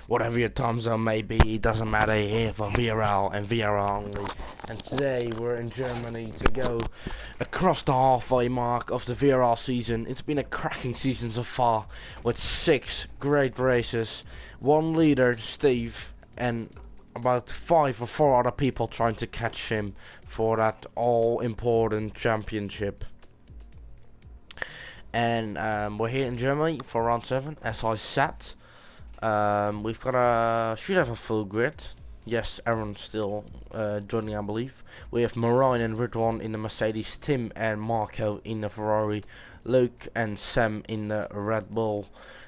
whatever your time zone may be, it doesn't matter here for VRL and VRL only. And today we're in Germany to go across the halfway mark of the VRL season. It's been a cracking season so far with 6 great races, 1 leader, Steve, and about 5 or 4 other people trying to catch him for that all-important championship. And we're here in Germany for round 7, as I said. We've got should have a full grid. Yes, Aaron's still joining, I believe. We have Marine and Ridwan in the Mercedes, Tim and Marco in the Ferrari, Luke and Sam in the Red Bull.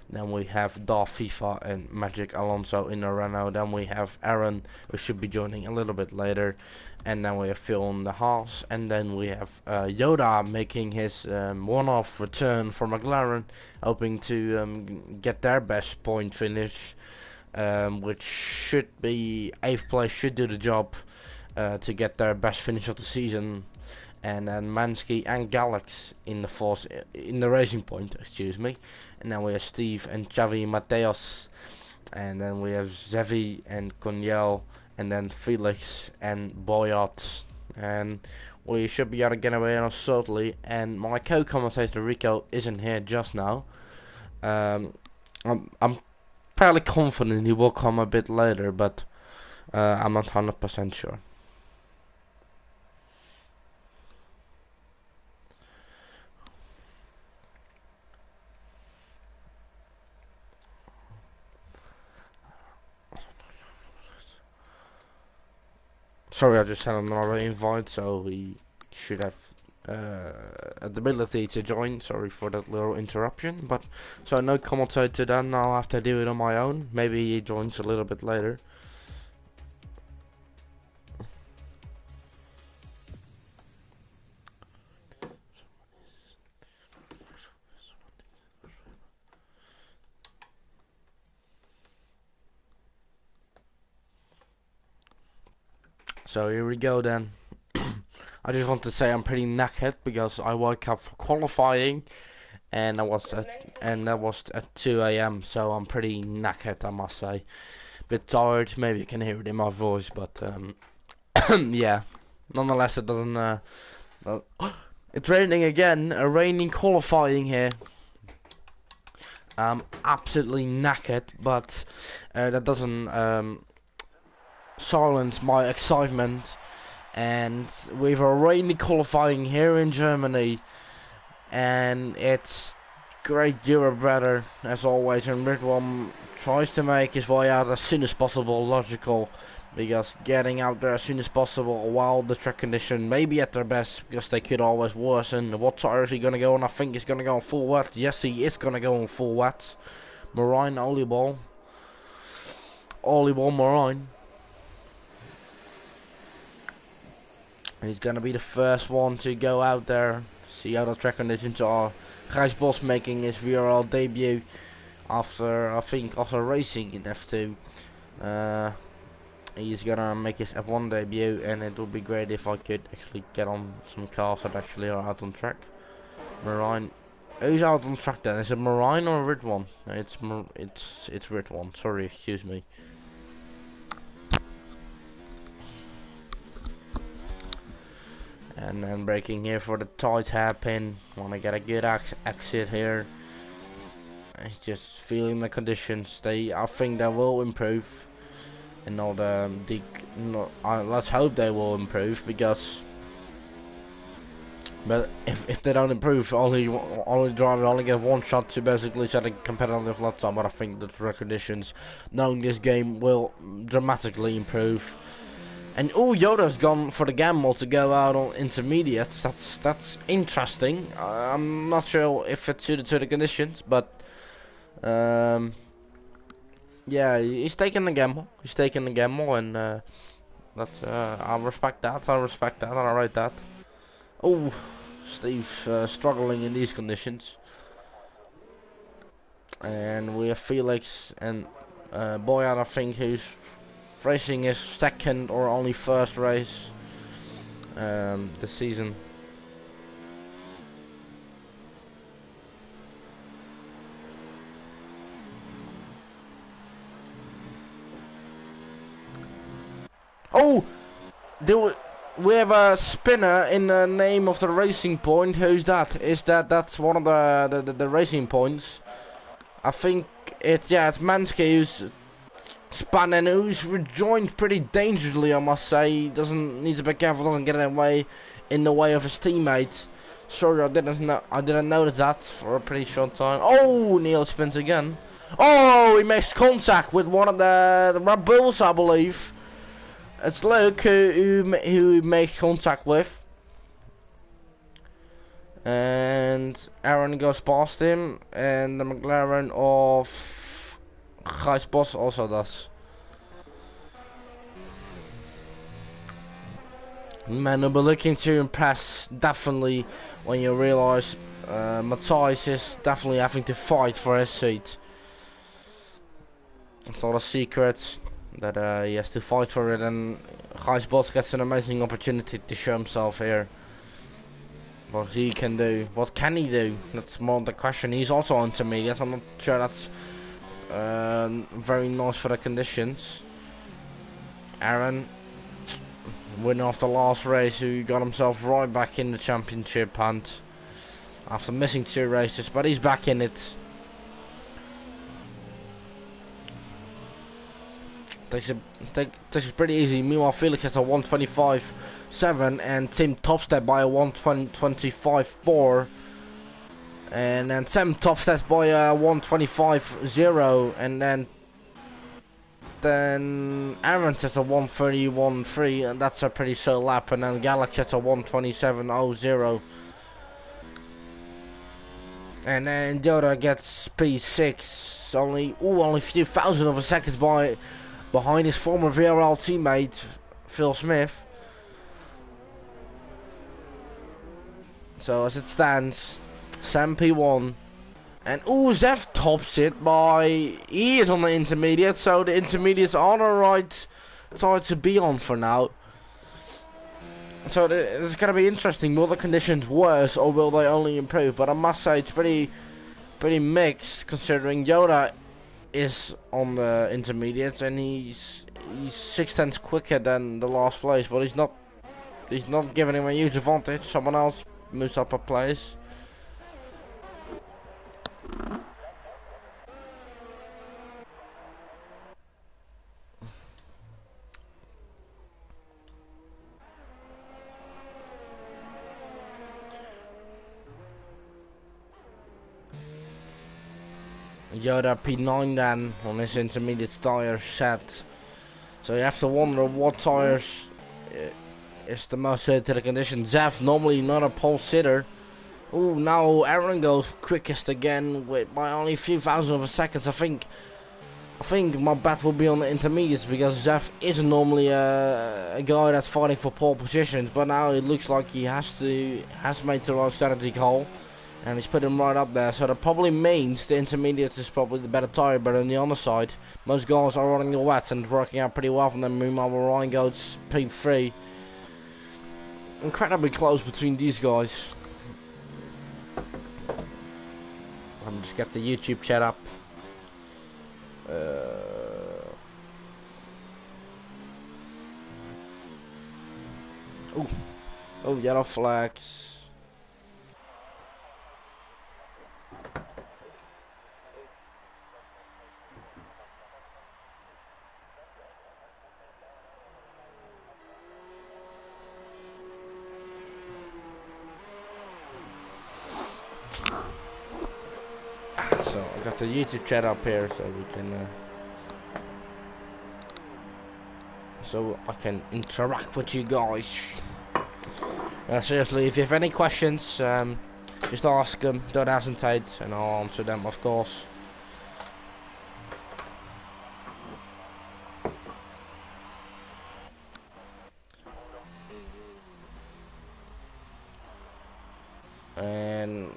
Then we have Darth FIFA and Magic Alonso in the Renault. Then we have Aaron, who should be joining a little bit later. And then we have Phil in the Haas. And then we have Yoda making his one-off return for McLaren, hoping to get their best point finish, which should be 8th place, should do the job to get their best finish of the season. And then Mansky and Galax in the force, in the Racing Point, excuse me. And then we have Steve and Xavi Mateos, and then we have Zevi and Coniel, and then Felix and Boyot, and we should be able to get away on shortly. And my co-commentator Rico isn't here just now. I'm fairly confident he will come a bit later, but I'm not 100% sure. Sorry, I just had another invite, so he should have the ability to join. Sorry for that little interruption, but so no commentator then. I'll have to do it on my own. Maybe he joins a little bit later. So here we go then. I just want to say I'm pretty knackered because I woke up for qualifying, and that was at 2 a.m. So I'm pretty knackered, I must say. Bit tired. Maybe you can hear it in my voice, but yeah. Nonetheless, it doesn't. It's raining again. A raining qualifying here. I'm absolutely knackered, but that doesn't silence my excitement. And we've a rainy qualifying here in Germany, and it's great Europe weather as always, and Ridwan tries to make his way out as soon as possible, logical, because getting out there as soon as possible while the track condition may be at their best, because they could always worsen. What tire is he going to go on? I think he's going to go on full wet. Yes, he is going to go on full wet. Marine Oliball Marine. He's going to be the first one to go out there, see how the track conditions are. Gijs Bos making his VRL debut after, I think, also racing in F2. He's going to make his F1 debut, and it would be great if I could actually get on some cars that actually are out on track. Marine. Who's out on track then? Is it Marine or Ridwan? It's Ridwan. Sorry, excuse me. And then braking here for the tight hairpin. Want to get a good exit here. It's just feeling the conditions. I think they will improve, and let's hope they will improve, because. But if they don't improve, only driver only get one shot to basically set a competitive lap time. But I think the track conditions, knowing this game, will dramatically improve. And Yoda's gone for the gamble to go out on intermediates. That's interesting. I'm not sure if it's suited to the conditions, but yeah, he's taking the gamble. And that's I respect that. And I rate that. Oh, Steve struggling in these conditions. And we have Felix and Boyan, I think, who's racing his second or only first race this season. Oh, we have a spinner in the name of the Racing Point. Who's that? That's one of the Racing Points? I think it's Mansky who's spun and who's rejoined pretty dangerously. I must say, he needs to be careful, doesn't get in the way of his teammates. Sorry, I didn't notice that for a pretty short time. Oh, Neil spins again. Oh, he makes contact with one of the Red Bulls, I believe. It's Luke who he makes contact with. And Aaron goes past him, and the McLaren of Gijs Bos also does. Man, will be looking to impress, definitely, when you realise Matthias is definitely having to fight for his seat. It's not a secret that he has to fight for it, and Gijs Bos gets an amazing opportunity to show himself here. What he can do. What can he do? That's more the question. He's also intermediate. I'm not sure that's very nice for the conditions. Aaron, winner of the last race, who got himself right back in the championship hunt after missing 2 races, but he's back in it. Takes it pretty easy. Meanwhile, Felix has a 125.7 and Tim Topstep by a 125.4. And then Sam Topstep by a 125.0, and then Aaron has a 131.3, and that's a pretty slow lap, and then Galaxy has a 127.00. And then Yoda gets P6, only a few thousand of a seconds behind his former VRL teammate Phil Smith. So as it stands, Sam P1, and Zev tops it he is on the intermediate, so the intermediates are the right side to be on for now. So it's going to be interesting. Will the conditions worse or will they only improve? But I must say it's pretty mixed, considering Yoda is on the intermediates and he's 6/10 quicker than the last place, but he's not giving him a huge advantage. Someone else moves up a place. Yoda P9 then on his intermediate tire set. So you have to wonder what tires is the most suited to the conditions. Zev, normally not a pole sitter. Ooh, now Aaron goes quickest again by only a few thousand of a seconds. I think my bet will be on the intermediates, because Zev isn't normally a guy that's fighting for pole positions, but now it looks like he has made the right strategy call. And he's put him right up there, so that probably means the intermediate is probably the better tyre. But on the other side, most guys are running the wets and working out pretty well for them. Meanwhile, Ryan goes P3. Incredibly close between these guys. Let me just get the YouTube chat up. Oh, yellow flags. So I got the YouTube chat up here, so we can, so I can interact with you guys. Seriously, if you have any questions, just ask them. Don't hesitate, and I'll answer them, of course. And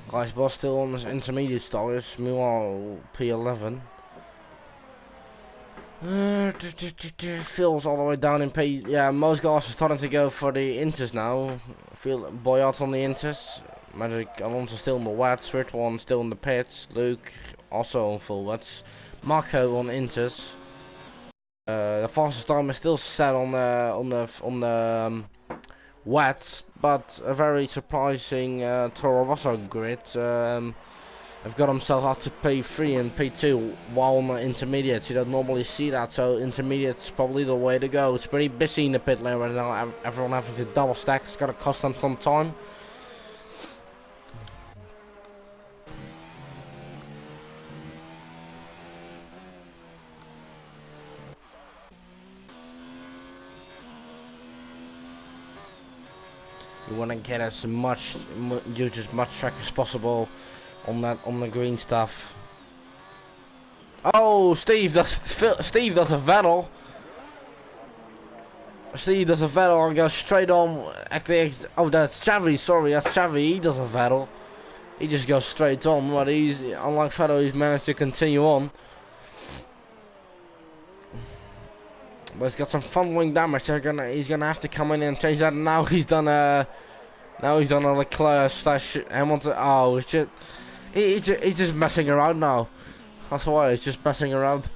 Gijs Bos still on his intermediate tires, meanwhile P11. Phil's all the way down in P. Yeah, most guys are starting to go for the inters now. Phil Boyart on the inters. Magic Alonso still in the wets. Ritwan still in the pits. Luke also on full wets. Marco on inters. The fastest time is still set on the wets, but a very surprising Toro Rosso grid. Have got himself up to P3 and P2 while on the intermediates. You don't normally see that, so intermediates probably the way to go. It's pretty busy in the pit lane right now. Everyone having to double stack. It's gonna cost them some time. You want to get as much, use as much track as possible on the green stuff. Oh, Steve does a Vettel. Steve does a Vettel and goes straight on. Oh, that's Xavi. Sorry, that's Xavi. He does a Vettel. He just goes straight on, but he's unlike Vettel. He's managed to continue on. But he's got some funneling damage. He's gonna have to come in and change that. And now he's done a Leclerc slash Hamilton. Oh, it's just he's just messing around now. That's why he's just messing around.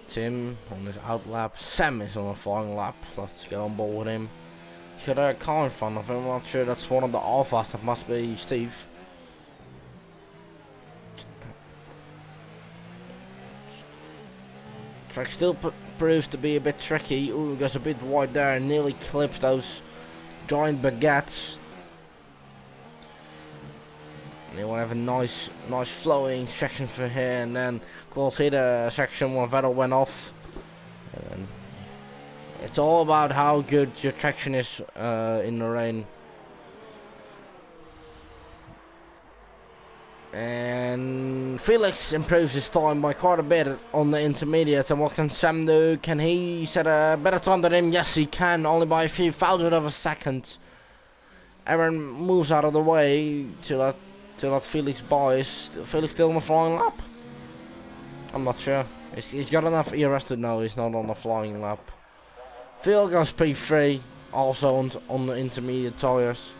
Tim on his out lap. Sam is on a flying lap. Let's get on board with him. He's got a car in front of him. I'm not sure that's one of the Alphas. That must be Steve. Track still proves to be a bit tricky. Ooh, goes a bit wide there and nearly clips those giant baguettes. And they want to have a nice flowing section for here, and then of course here the section where Vettel went off. And it's all about how good your traction is in the rain. And Felix improves his time by quite a bit on the intermediate. And what can Sam do? Can he set a better time than him? Yes, he can, only by a few thousandths of a second. Aaron moves out of the way to let Felix buys. Felix still on the flying lap? I'm not sure. He's got enough ERS to know he's not on the flying lap. Phil goes P3, also on the intermediate tyres.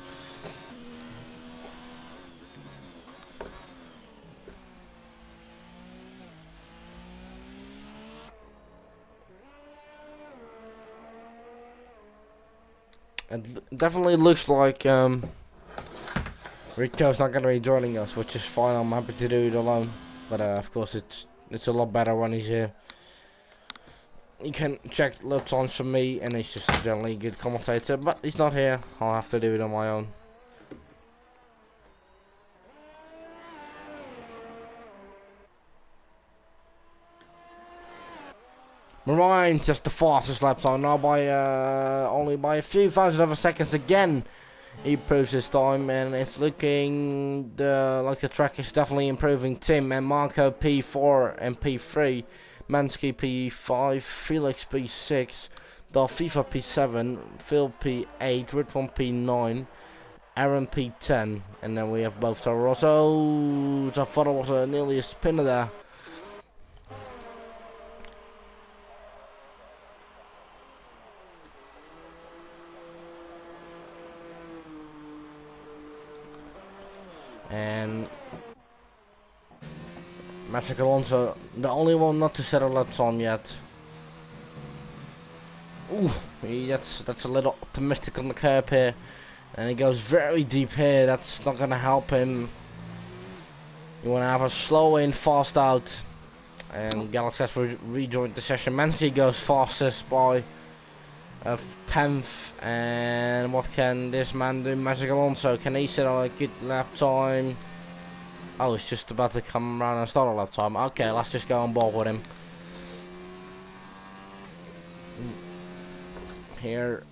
It definitely looks like Rico's not going to be joining us, which is fine. I'm happy to do it alone, but of course it's a lot better when he's here. You can check lap times for me, and he's just generally a good commentator, but he's not here. I'll have to do it on my own. Marine just the fastest lap time now by only by a few thousand of a seconds again. He improves his time, and it's looking like the track is definitely improving. Tim and Marco P4 and P3, Mansky P5, Felix P6, Dalfifa P7, Phil P8, Ritwan P9, Aaron P10, and then we have both Toro Rosso. I thought it was nearly a spinner there. And Magic Alonso, the only one not to set a lap time yet. Ooh, that's a little optimistic on the curb here, and he goes very deep here. That's not gonna help him. You want to have a slow in, fast out, and Galaxy has rejoined the session. Mansky goes fastest by a 10th, and what can this man do? Magic Alonso, can he set a good lap time? Oh, it's just about to come around and start a lap time. Okay, let's just go on board with him. Here,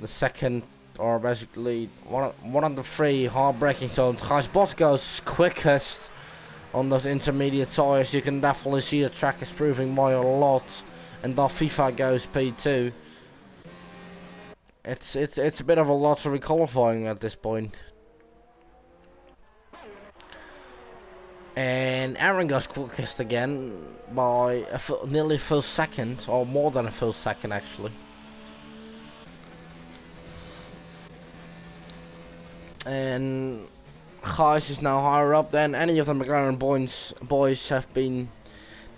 the second, or basically one of the three hard braking zones. Gijs Bos goes quickest on those intermediate tyres. You can definitely see the track is proving by a lot, and Dalfifa goes P2. It's a bit of a lottery qualifying at this point. And Aaron goes quickest again by nearly a full second, or more than a full second actually. And Gijs is now higher up than any of the McLaren boys have been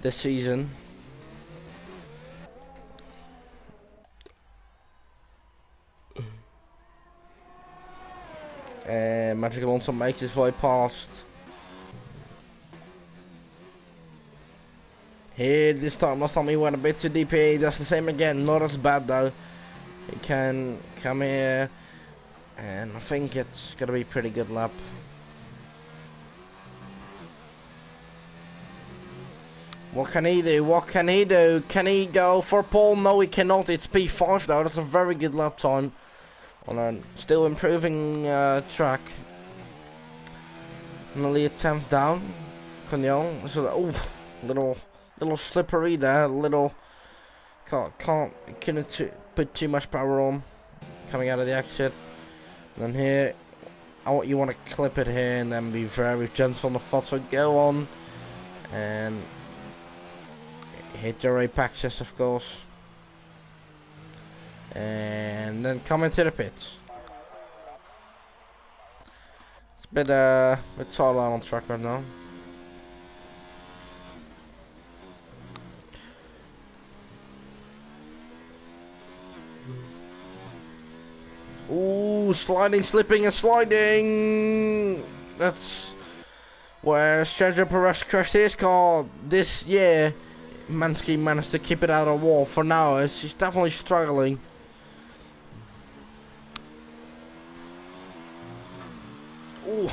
this season. And Magic Alonso makes his way past. Here, this time, last time he went a bit too deep here, he does the same again, not as bad though. He can come here, and I think it's gonna be a pretty good lap. What can he do? What can he do? Can he go for pole? No, he cannot. It's P5 though. That's a very good lap time on a still improving track. Nearly a 10th down. Cagnon. So, little slippery there. Couldn't put too much power on coming out of the exit. And then here, you want to clip it here and then be very gentle on the foot. So go on and hit your apex, of course, and then come into the pits. It's a bit tight on track right now. Ooh, sliding, slipping, and sliding. That's where Sergio Perez crashed his car this year. Mansky managed to keep it out of the wall for now, as he's definitely struggling. Ooh,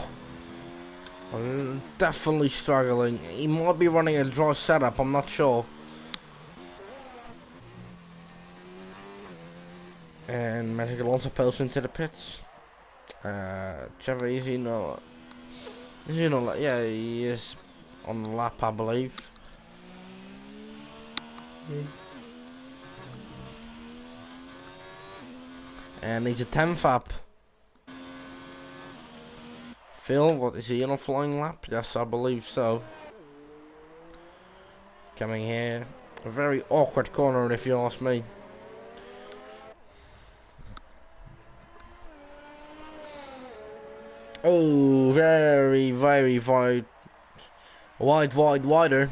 definitely struggling. He might be running a dry setup, I'm not sure. And Magic Alonso pulls into the pits. Trevor, is he not? Yeah, he is on the lap, I believe. And he's a 10th up. Phil, what is he on a flying lap? Yes, I believe so. Coming here. A very awkward corner, if you ask me. Oh, very, very wide. Wider.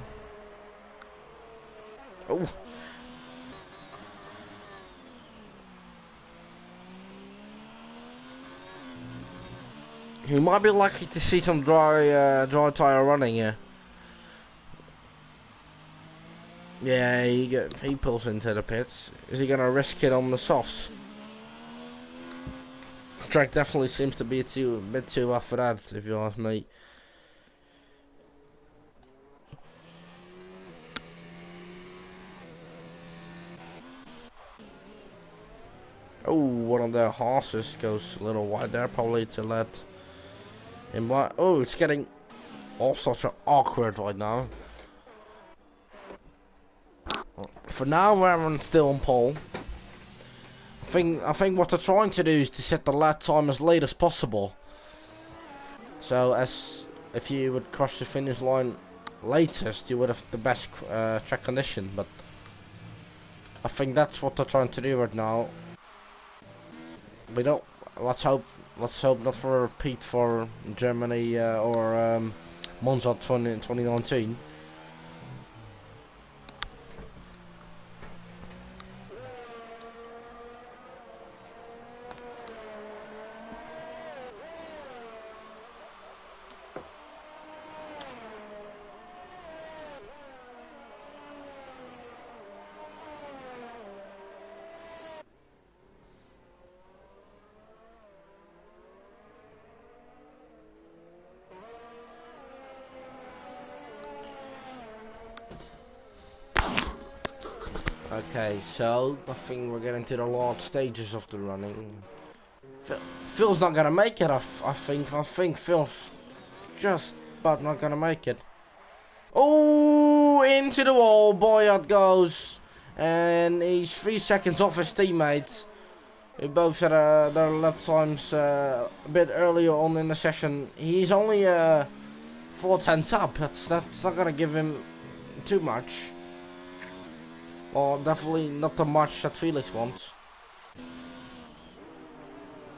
Oh. He might be lucky to see some dry tire running here. Yeah, he pulls into the pits. Is he gonna risk it on the sauce? The track definitely seems to be a bit too rough for that, if you ask me. Oh, one of the horses goes a little wide there, probably to let him. Oh, it's getting all sorts of awkward right now. For now, Aaron's still on pole. I think what they're trying to do is to set the lap time as late as possible. So, if you would cross the finish line latest, you would have the best track condition. But I think that's what they're trying to do right now. We don't. Let's hope not for a repeat for Germany or Monza 2019. Okay, so I think we're getting to the last stages of the running. Phil's not gonna make it. I think Phil's just about not gonna make it. Oh, into the wall, boy, it goes, and he's 3 seconds off his teammates. We both had their lap times a bit earlier on in the session. He's only 4 tenths up. That's not gonna give him too much. Or definitely not the much that Felix wants.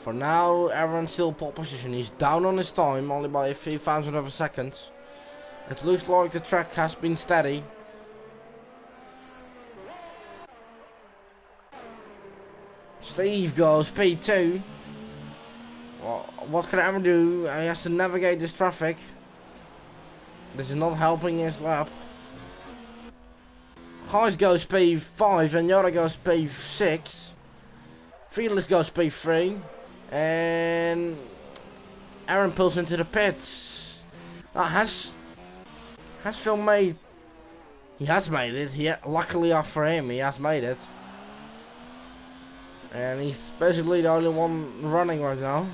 For now, everyone's still pole position. He's down on his time, only by a few thousand of a second. It looks like the track has been steady. Steve goes P2. Well, what can Aaron do? He has to navigate this traffic. This is not helping his lap. Gijs goes P5 and Yoda goes P6. Felix goes P3. And Aaron pulls into the pits. Has Phil made... He has made it. Luckily for him, he has made it. And he's basically the only one running right now.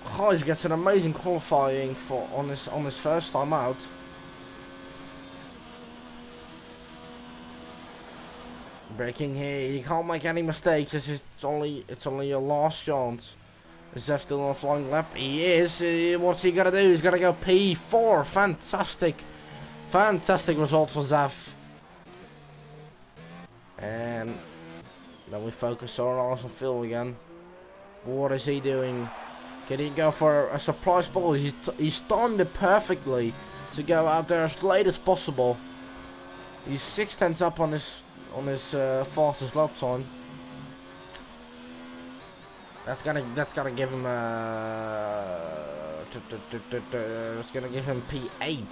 Gijs gets an amazing qualifying on his first time out. Braking here, you can't make any mistakes. It's only your last chance. Is Zef still on a flying lap? He is. What's he gonna do? He's gonna go P4. Fantastic result for Zef. And then we focus our eyes on Phil again. What is he doing? Can he go for a surprise ball? He's timed it perfectly to go out there as late as possible. He's 6 tenths up on his fastest lap time. That's gonna give him it's gonna give him P8.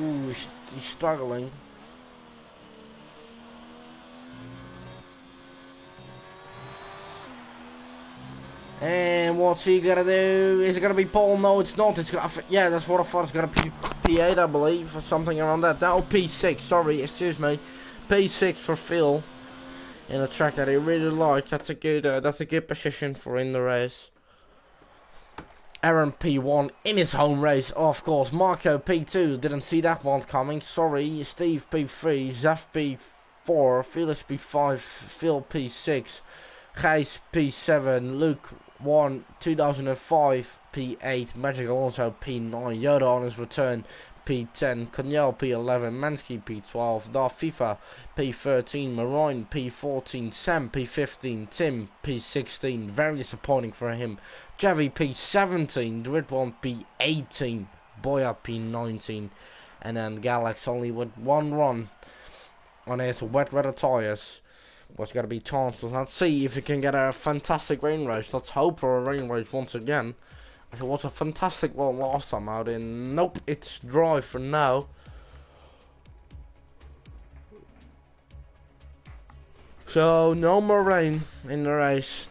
Ooh, he's struggling. And what's he gonna do? Is it gonna be Paul? No, it's not. It's gonna, yeah, that's what I thought. It's gonna be P8, I believe, or something around that. Oh, P6. Sorry, excuse me. P6 for Phil in a track that he really likes. That's a good position for in the race. Aaron P1 in his home race. Oh, of course, Marco P2 didn't see that one coming. Sorry. Steve P3, Zaf P4, Felix P5, Phil P6, Gijs P7, Luke 1, 2005 P8, Magic Alonso P9, Yoda on his return P10, Kanyel P11, Mansky P12, Darth FIFA P13, Marine P14, Sam P15, Tim P16, very disappointing for him, Javi P17, Ridwan P18, Boya P19, and then Galax only with one run on his wet weather tyres. Was going to be chanceless. Let's see if he can get a fantastic rain race. Let's hope for a rain race once again. It was a fantastic one last time out, and nope, it's dry for now. So no more rain in the race.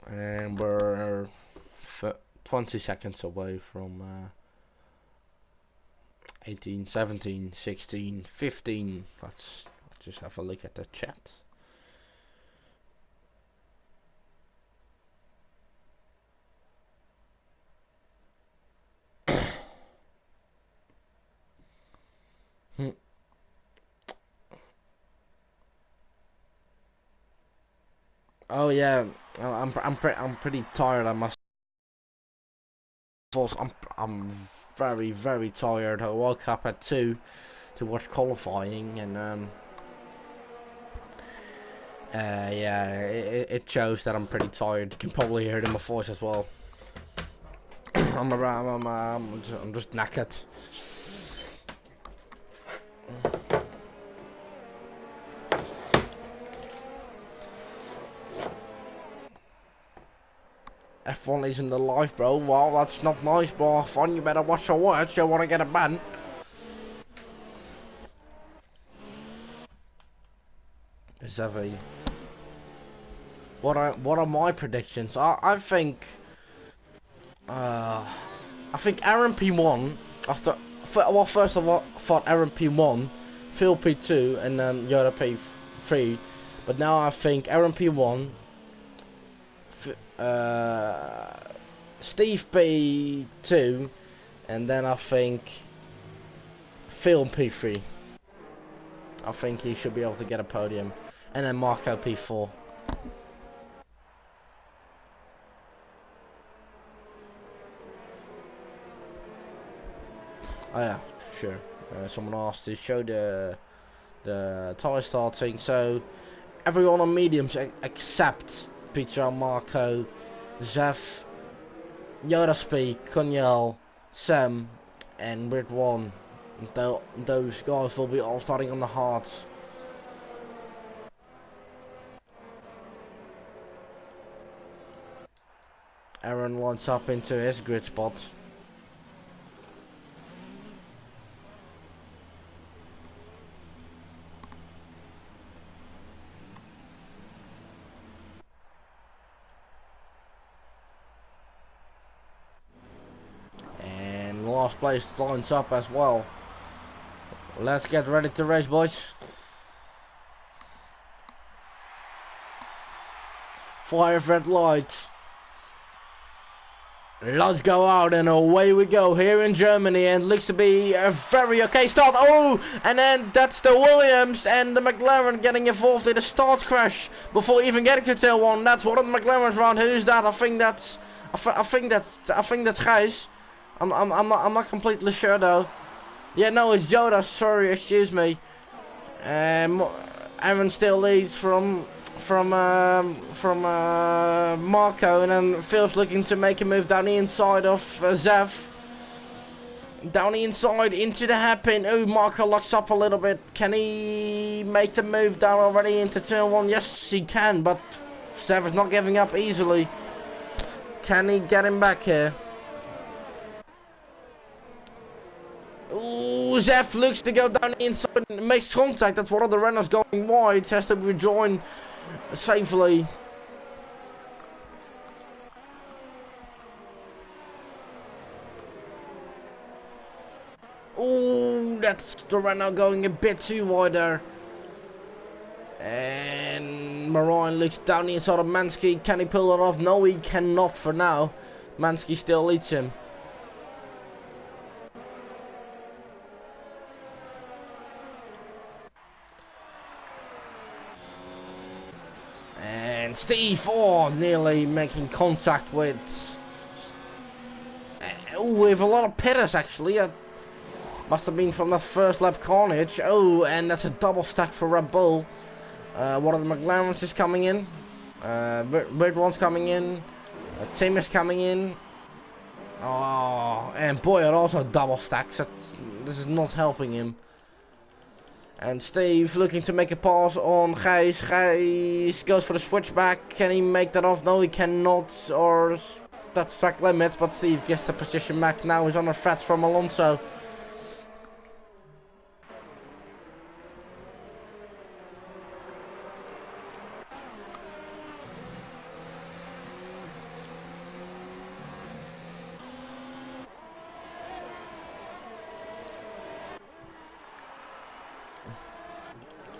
And we're 20 seconds away from 18, 17, 16, 15. Let's just have a look at the chat. Oh yeah, I'm pretty tired. I must. I'm very tired. I woke up at 2 to watch qualifying, and yeah, it shows that I'm pretty tired. You can probably hear it in my voice as well. I'm just knackered. F1 isn't the life, bro. Well, that's not nice, bro. F1, you better watch your words. You want to get a ban. Zavi. What are my predictions? I think Aaron P1 after. Well, first of all, I thought Aaron P1, Phil P2, and then Yoda P3. But now I think Aaron P1. Steve P2, and then I think Phil P3. I think he should be able to get a podium, and then Marco P4. Oh yeah, sure. Someone asked to show the tyre starting, so everyone on mediums except Peter, Marco, Zev, Yodaspi, Kunyel, Sam, and Red One. Those guys will be all starting on the hards. Aaron wants up into his grid spot. And last place lines up as well. Let's get ready to race, boys. 5 red lights. Let's go out and away we go here in Germany, and looks to be a very okay start. Oh, and then that's the Williams and the McLaren getting involved in a start crash before even getting to turn 1. That's one of the McLarens round. Who's that? I think that's Gijs. I'm not completely sure though. Yeah, no, it's Yoda. Sorry, excuse me. Aaron still leads from Marco, and then Phil's looking to make a move down the inside of Zev. Down the inside into the hairpin. Oh, Marco locks up a little bit. Can he make the move down already into turn 1? Yes, he can, but Zev is not giving up easily. Can he get him back here? Ooh, Zev looks to go down the inside and makes contact. That's one of the runners going wide. Has to rejoin safely. Ooh, that's the runner going a bit too wide there. And Marine looks down the inside of Mansky. Can he pull it off? No, he cannot for now. Mansky still leads him. And Steve, oh, nearly making contact with with a lot of pitters actually. Must have been from the first lap carnage. Oh, and that's a double stack for Red Bull. One of the McLarens is coming in. Red One's coming in. Tim is coming in. Oh, and Boyd also double stacks. This is not helping him. And Steve looking to make a pass on Gijs. Gijs goes for the switchback. Can he make that off? No, he cannot. Or that's track limit. But Steve gets the position back. Now he's on the threats from Alonso.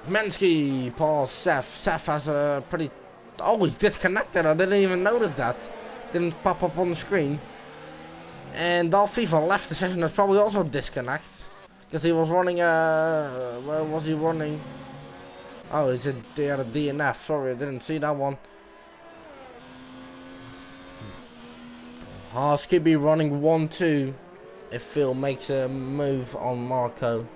Mansky past Seth. Seth has a pretty... Oh, he's disconnected. I didn't even notice that. Didn't pop up on the screen. And Dalfifa left the session. That's probably also disconnect. Because he was running... where was he running? Oh, he's at the DNF. Sorry, I didn't see that one. Haas could be running 1-2 if Phil makes a move on Marco.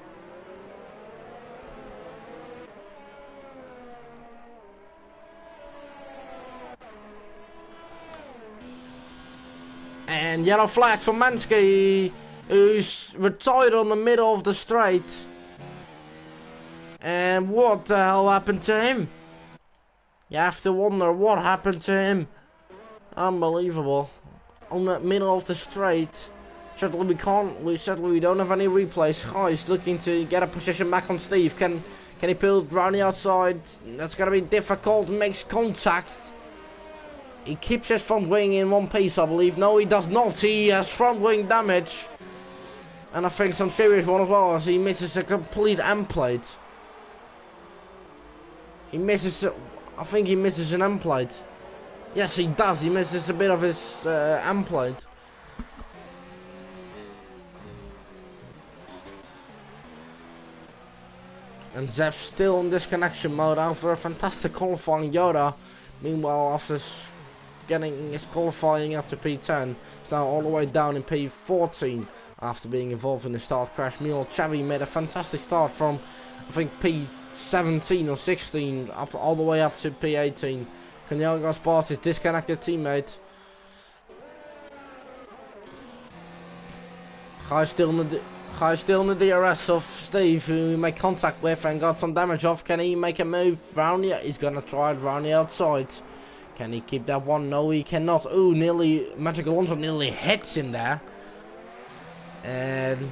And yellow flag for Mansky, who's retired on the middle of the straight. And what the hell happened to him? You have to wonder what happened to him. Unbelievable. On the middle of the straight. Sadly we don't have any replays. Gijs looking to get a position back on Steve. Can he pull round the outside? That's gonna be difficult. Makes contact. He keeps his front wing in one piece, I believe. No, he does not. He has front wing damage. And I think some serious one as well, as he misses a complete end plate. He misses... I think he misses an end plate. Yes, he does. He misses a bit of his end plate. And Zev's still in disconnection mode after a fantastic qualifying Yoda. Meanwhile, after getting his qualifying up to P10, he's now all the way down in P14 after being involved in the start crash. Meanwhile, Chavi made a fantastic start from, I think, P17 or 16 up all the way up to P18. Kanyaga's past his disconnected teammate. Guy's still in the DRS of Steve, who he made contact with and got some damage off. Can he make a move round the... He's gonna try it round the outside. Can he keep that one? No, he cannot. Ooh, nearly... Magic Alonso nearly hits him there. And...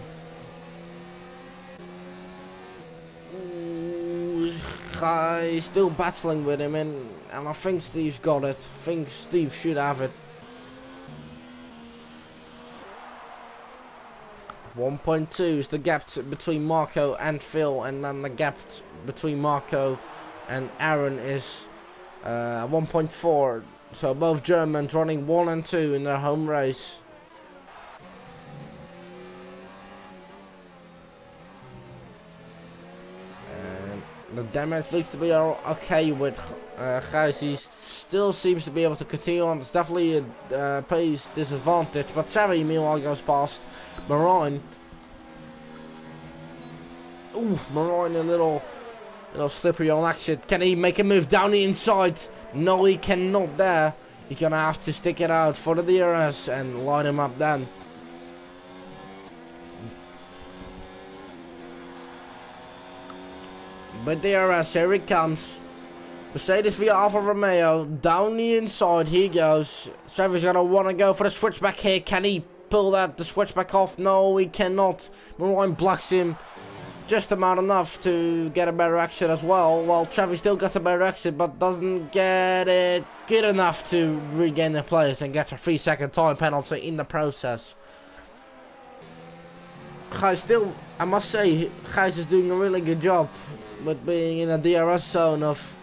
Ooh, Guy's still battling with him, and I think Steve's got it. I think Steve should have it. 1.2 is the gap between Marco and Phil, and then the gap between Marco and Aaron is 1.4. So both Germans running 1 and 2 in their home race. And the damage looks to be okay with Gijs. He still seems to be able to continue on. It's definitely a pace disadvantage, but Xavi meanwhile goes past Marine. Ooh, Marine a little slippery on exit. Can he make a move down the inside? No, he cannot there. He's gonna have to stick it out for the DRS and line him up then. But DRS, here it comes. Mercedes via Alfa Romeo, down the inside he goes. Xavi's gonna wanna go for the switchback here. Can he pull the switchback off? No, he cannot. Marine blocks him just about enough to get a better exit as well. While Xavi still gets a better exit, but doesn't get it good enough to regain the place and gets a 3-second time penalty in the process. Gijs still, I must say, Gijs is doing a really good job with being in a DRS zone of...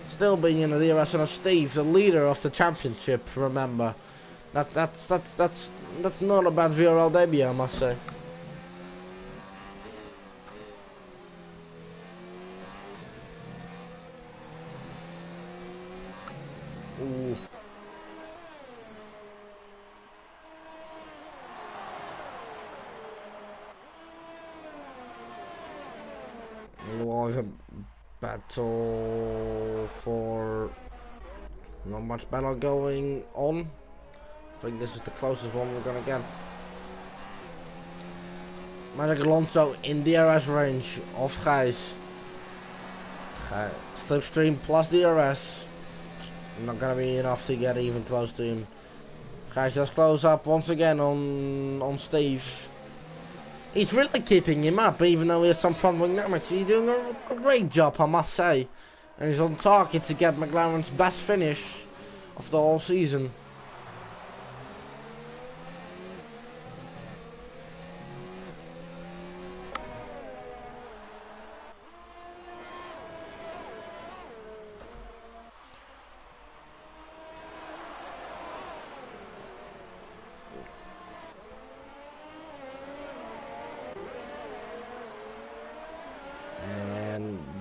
Still being in the DRS zone of Steve, the leader of the championship, remember. That's not a bad VRL debut, I must say. Ooh. Live battle for... Not much battle going on. I think this is the closest one we're gonna get. Magic Alonso in DRS range of Gijs. Slipstream plus DRS. Not gonna be enough to get even close to him. Gijs just close up once again on Steve. He's really keeping him up, even though he has some front wing damage. He's doing a great job, I must say. And he's on target to get McLaren's best finish of the whole season.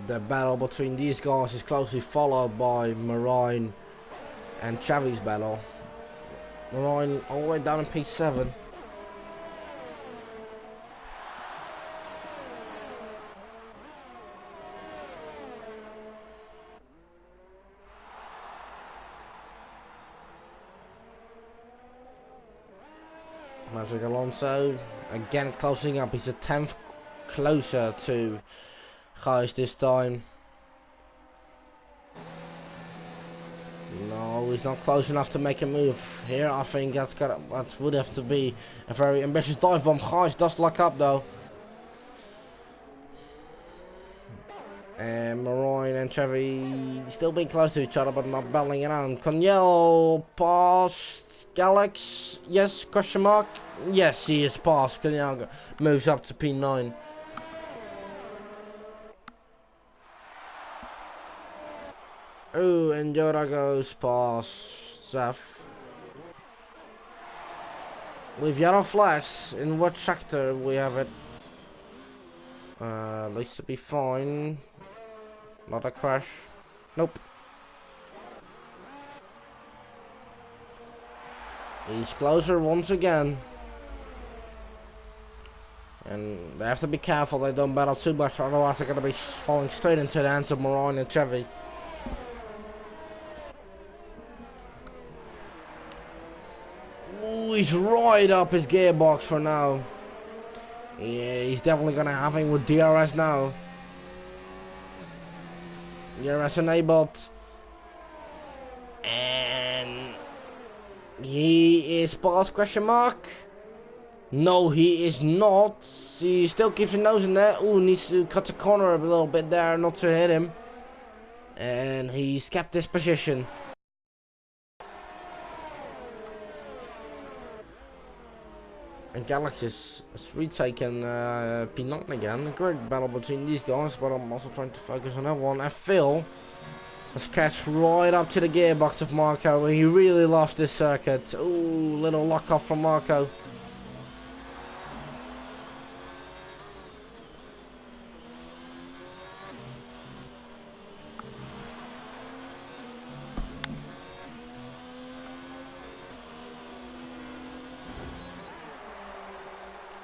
The battle between these guys is closely followed by Marine and Xavi's battle. Marine all the way down in P7. Magic Alonso again closing up. He's a 10th closer to Gijs this time. No, he's not close enough to make a move here. I think that would have to be a very ambitious dive bomb. Gijs does lock up though. And Marine and Xavi still being close to each other but not battling it out. Coniel past Galax. Yes, question mark. Yes, he is past. Coniel moves up to P9. Oh, and Yoda goes past Zeph. With yellow flags, in what sector we have it? Looks to be fine. Not a crash. Nope. He's closer once again. And they have to be careful they don't battle too much, otherwise they're going to be falling straight into the hands of Moran and Chevy. Ooh, he's right up his gearbox for now. Yeah, he's definitely going to have him with DRS now. DRS enabled. And he is past question mark. No, he is not. He still keeps his nose in there. Ooh, needs to cut the corner a little bit there, not to hit him. And he's kept his position. And Galaxus has retaken P9 again. A great battle between these guys, but I'm also trying to focus on that one. And Phil has catched right up to the gearbox of Marco. He really loves this circuit. Ooh, little lock off from Marco.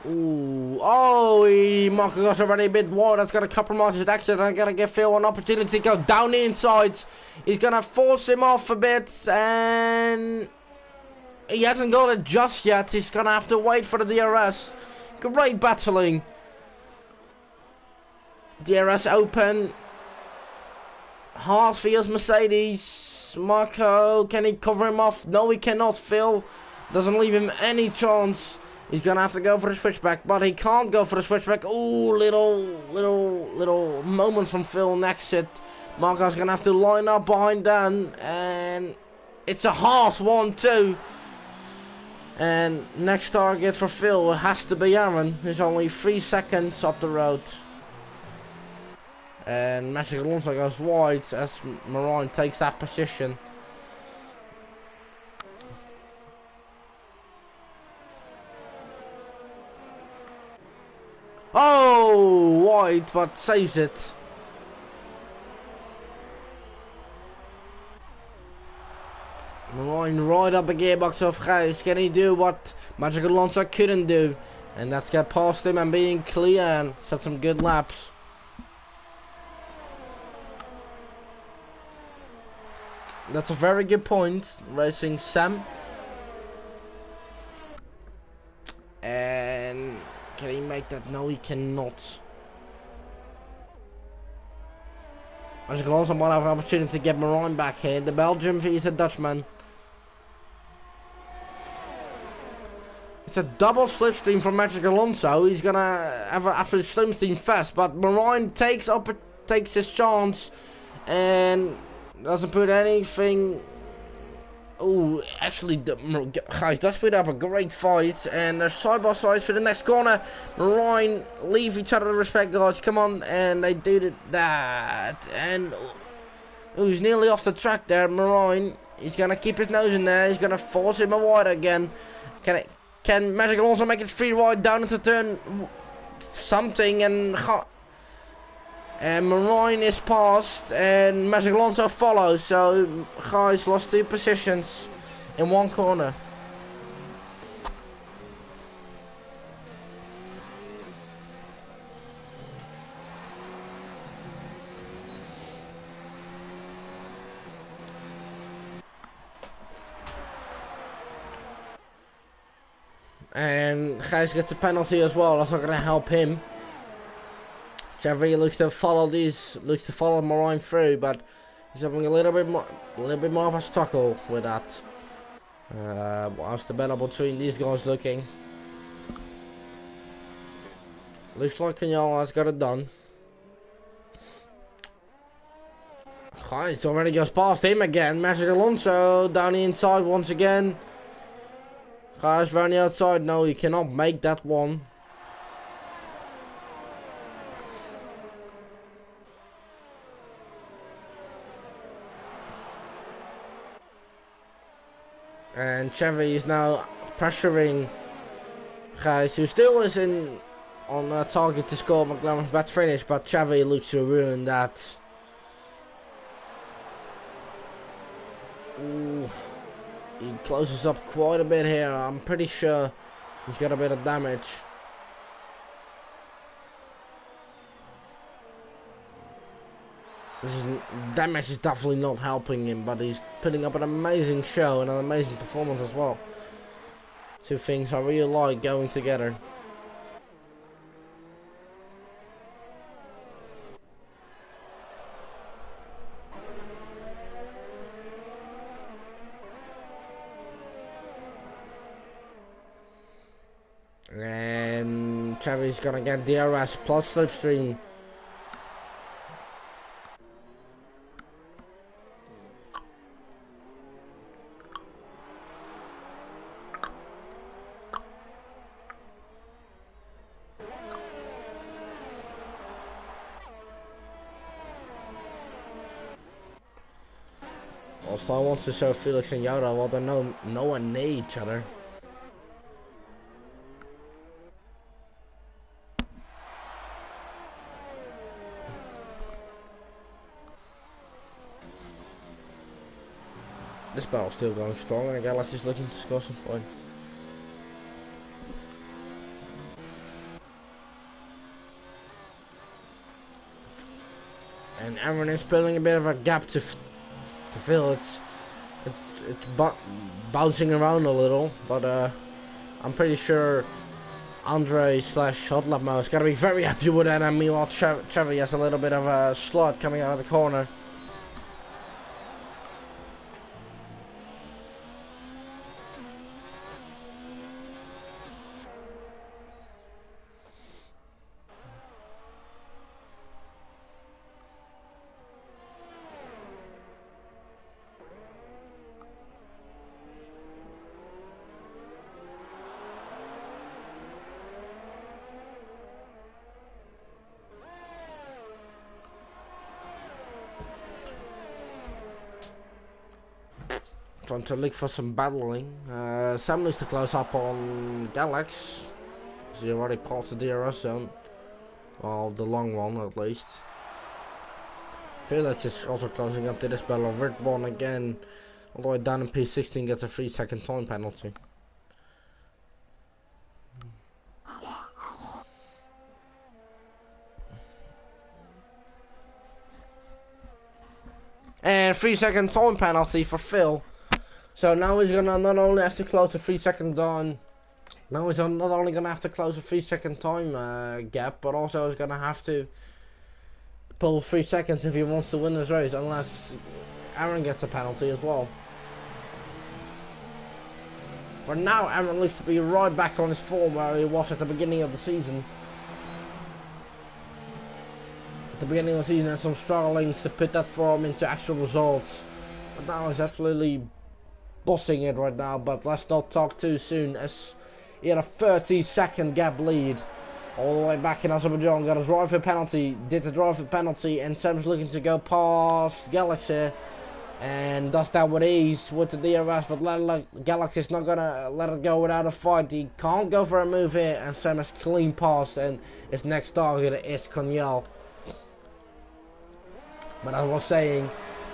Ooh, oh, Marco got already a bit wide. That's gonna compromise his exit. I'm gonna give Phil an opportunity to go down the inside. He's gonna force him off a bit, and he hasn't got it just yet. He's gonna have to wait for the DRS. Great battling. DRS open. Haas feels Mercedes. Marco, can he cover him off? No, he cannot. Phil doesn't leave him any chance. He's gonna have to go for the switchback, but he can't go for the switchback. Ooh, little moment from Phil on exit. Marco's gonna have to line up behind Dan, and it's a Haas 1-2. And next target for Phil has to be Aaron. He's only 3 seconds up the road. And Magic Alonso goes wide as Moran takes that position. Oh, wide, but saves it. Moran right up the gearbox of Gijs. Can he do what Magic Alonso couldn't do? And that's get past him and being clear and set some good laps. That's a very good point. Racing Sam. And can he make that? No, he cannot. Magic Alonso might have an opportunity to get Moran back here. The Belgian is a Dutchman. It's a double slipstream from Magic Alonso. He's gonna have an absolute slipstream fast, but Moran takes his chance and doesn't put anything. Oh, actually, guys, does put up a great fight, and they're side by side for the next corner. Moran leave each other respect, guys. Come on, and they do that, and he's nearly off the track there. Moran, he's gonna keep his nose in there. He's gonna force him wide again. Can Magic Alonso make it free wide down into turn something, and Moran is passed and Magic Alonso follows, so guys lost 2 positions in 1 corner. And Gijs gets a penalty as well. That's not going to help him. Chevy looks to follow Moran through, but he's having a little bit more of a struggle with that. How's the battle between these guys looking? Looks like Canal has got it done. Gijs already goes past him again. Magic Alonso down the inside once again. Gijs round the outside. No, he cannot make that one. And Chevy is now pressuring Gijs, who still is in on target to score McLaren's best finish, but Chevy looks to ruin that. Ooh, he closes up quite a bit here. I'm pretty sure he's got a bit of damage. Damage is definitely not helping him, but he's putting up an amazing show and an amazing performance as well. Two things I really like going together. And Trevor's gonna get DRS plus slipstream. Also, wants to show Felix and Yoda while they know one near each other. This battle's still going strong, and Galaxy's looking to score some points. And Aaron is building a bit of a gap to fill. It's bouncing around a little, but I'm pretty sure Andre / Hotlapmo is gonna be very happy with that. And meanwhile, Chevy has a little bit of a slot coming out of the corner. Trying to look for some battling. Sam needs to close up on Galax. He already passed the DRS zone. Well, the long one at least. Felix is also closing up to this battle. Rickborn again, all the way down in P16, gets a 3-second time penalty. And 3-second time penalty for Phil. So now he's gonna not only have to close the 3-second down. Now he's not only gonna have to close a 3-second time gap, but also he's gonna have to pull 3 seconds if he wants to win this race, unless Aaron gets a penalty as well. For now, Aaron looks to be right back on his form where he was at the beginning of the season. At the beginning of the season, had some strugglings to put that form into actual results, but now he's absolutely bossing it right now. But let's not talk too soon, as he had a 30-second gap lead all the way back in Azerbaijan. Got a driver penalty, did the driver penalty, and Sam's looking to go past Galaxy, and does that with ease with the DRS, but Galaxy's not gonna let it go without a fight. He can't go for a move here, and Sam is clean past, and his next target is Conyel. But as I was saying,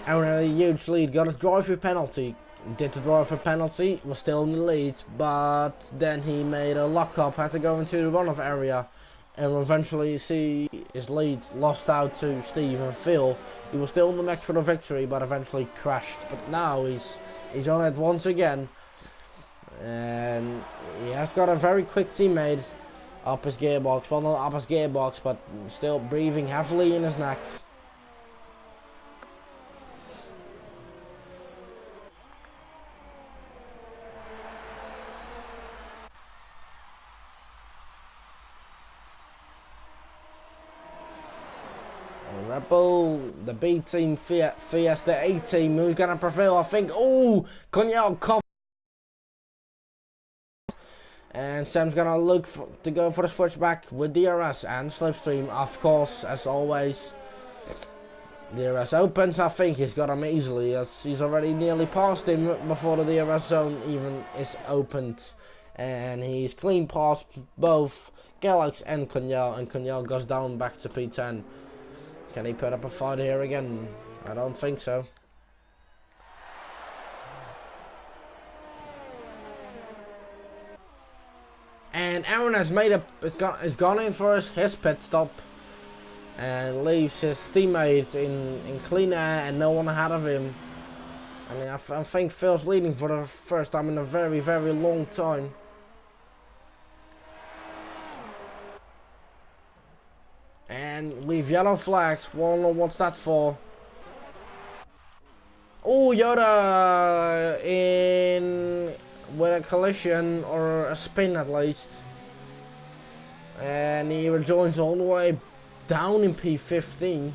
Aaron had a huge lead, got a driver penalty, did the driver penalty, was still in the lead, but then he made a lock-up, had to go into the runoff area, and eventually see his lead lost out to Steve and Phil. He was still in the mix for the victory, but eventually crashed. But now he's on it once again, and he has got a very quick teammate up his gearbox. Well, not up his gearbox, but still breathing heavily in his neck. Red Bull, the B team, Fiesta A team, who's going to prevail, I think. Oh, Conyel cough. And Sam's going to look to go for the switchback with DRS and slipstream, of course, as always. DRS opens. I think he's got him easily, as he's already nearly passed him before the DRS zone even is opened. And he's clean past both Galax and Conyal goes down back to P10. Can he put up a fight here again? I don't think so. And Aaron has has gone in for his pit stop and leaves his teammate in clean air and no one ahead of him. And I think Phil's leading for the first time in a very, very long time. And leave yellow flags. Won't know what's that for. Oh, Yoda in with a collision or a spin at least. And he rejoins all the way down in P15.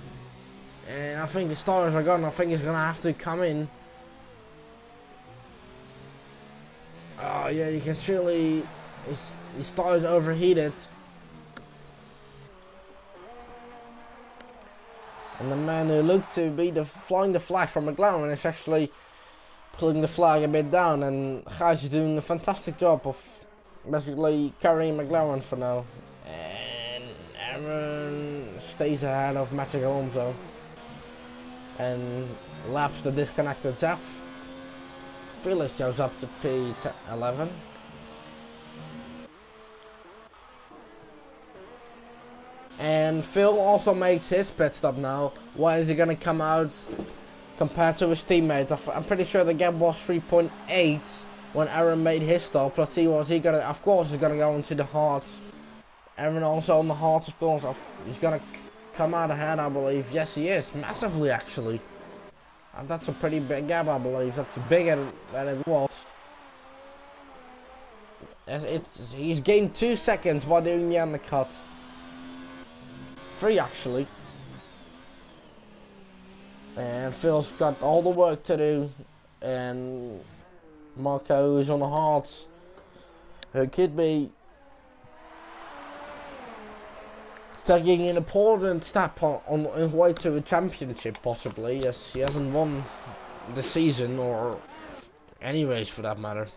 And I think the stars are gone. I think he's gonna have to come in. Oh yeah, you can surely his tires overheated. And the man who looked to be flying the flag from McLaren is actually pulling the flag a bit down, and Gijs is doing a fantastic job of basically carrying McLaren for now. And Aaron stays ahead of Magic Alonso and laps the disconnected Jeff. Felix goes up to P11. And Phil also makes his pit stop now. Why is he gonna come out compared to his teammate? I'm pretty sure the gap was 3.8 when Aaron made his stop. Let's see, was he gonna? Of course, he's gonna go into the hards. Aaron also on the hards, of course. He's gonna come out ahead, I believe. Yes, he is, massively actually. And that's a pretty big gap, I believe. That's bigger than it was. He's gained 2 seconds by doing the undercut. 3 actually. And Phil's got all the work to do, and Marco is on the hards, who could be taking an important step on his way to a championship possibly, as he hasn't won the season or any race for that matter.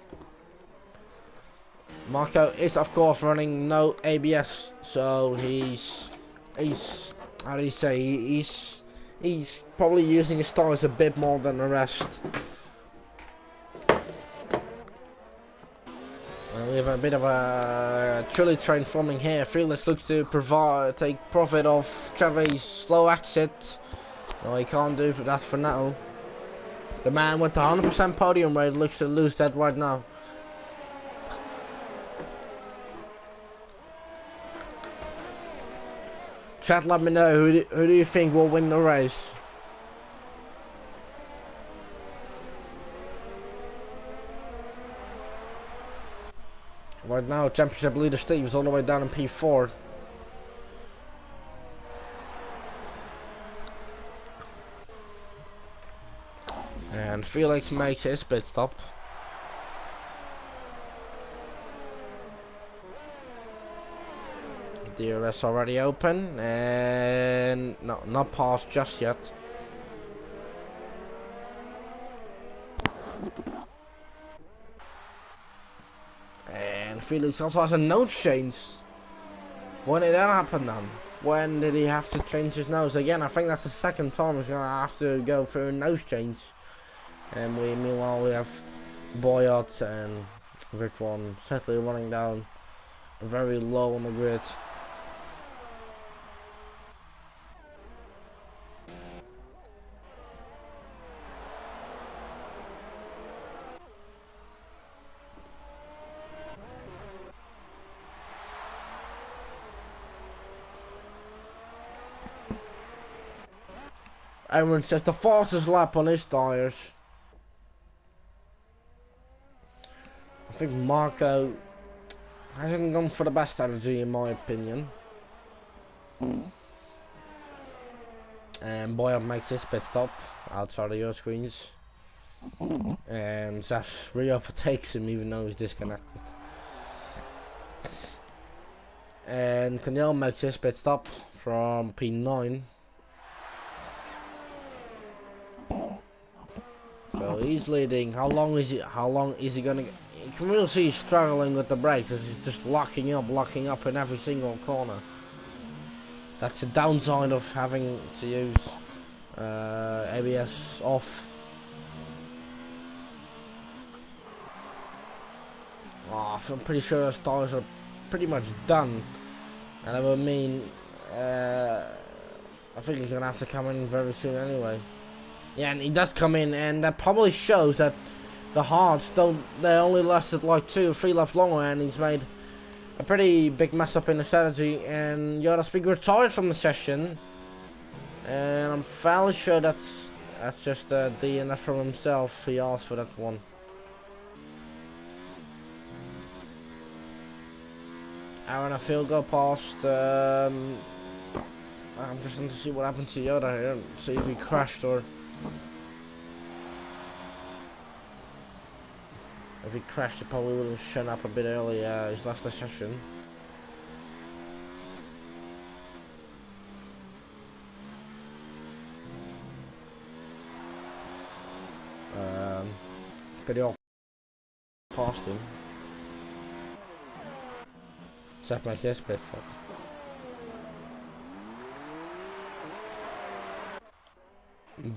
Marco is of course running no ABS, so he's how do you say, he's probably using his tires a bit more than the rest. And we have a bit of a trolley train forming here. Felix looks to take profit of Trevor's slow exit. No, he can't do that for now. The man with the 100% podium rate looks to lose that right now. Chat, let me know who do you think will win the race? Right now, championship leader Steve is all the way down in P4. And Felix makes his pit stop. DRS already open, and no, not passed just yet. And Felix also has a nose change. When did that happen then? When did he have to change his nose again? I think that's the second time he's gonna have to go through a nose change. And meanwhile we have Boyot and Ritwan sadly running down very low on the grid. Aaron says the fastest lap on his tyres. I think Marco hasn't gone for the best strategy in my opinion. And Boyer makes his pit stop outside of your screens. And Zaf re-overtakes him even though he's disconnected. And Canel makes his pit stop from P9. he's leading. How long is he gonna get? You can really see he's struggling with the brakes as he's just locking up in every single corner. That's the downside of having to use ABS off. Oh, I'm pretty sure those tires are pretty much done, and that would mean I think he's gonna have to come in very soon anyway. Yeah, and he does come in, and that probably shows that the hards they only lasted like 2 or 3 laps longer, and he's made a pretty big mess up in the strategy, and Jonas being retired from the session, and I'm fairly sure that's just a DNF from himself. He asked for that one. Aaron, I feel go past. I'm just going to see what happened to Yoda here, and see if he crashed or if he crashed. He probably would have shown up a bit earlier. He's left the session. Pretty off past him. Check my chest bit up.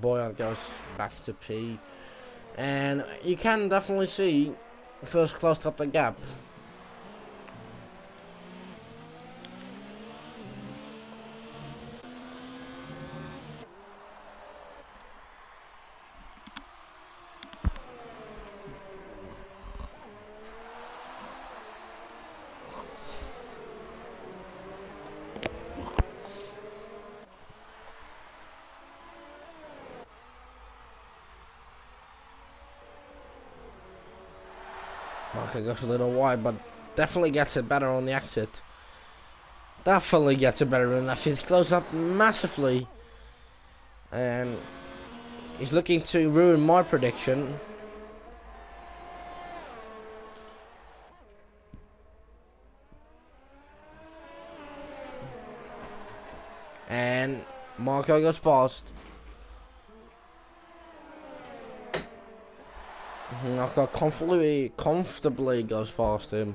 Boyle goes back to P, and you can definitely see first closed up the gap. Okay, goes a little wide, but definitely gets it better on the exit. Definitely gets it better than that. She's closed up massively, and he's looking to ruin my prediction. And Marco goes past. Marco comfortably goes past him.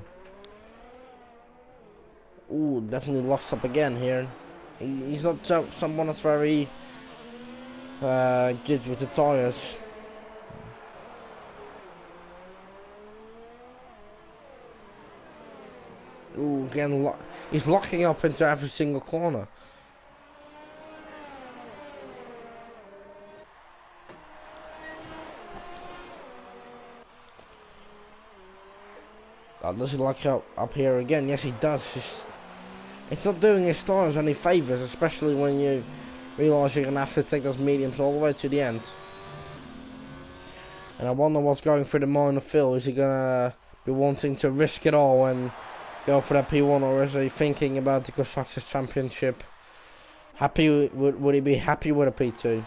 Ooh, definitely lost up again here. He's not someone that's very good with the tires. Ooh, again, he's locking up into every single corner. Does he lock up here again? Yes, he does. It's not doing his tires any favours, especially when you realise you're going to have to take those mediums all the way to the end. And I wonder what's going through the mind of Phil. Is he going to be wanting to risk it all and go for that P1, or is he thinking about the Constructors' Championship? Would he be happy with a P2?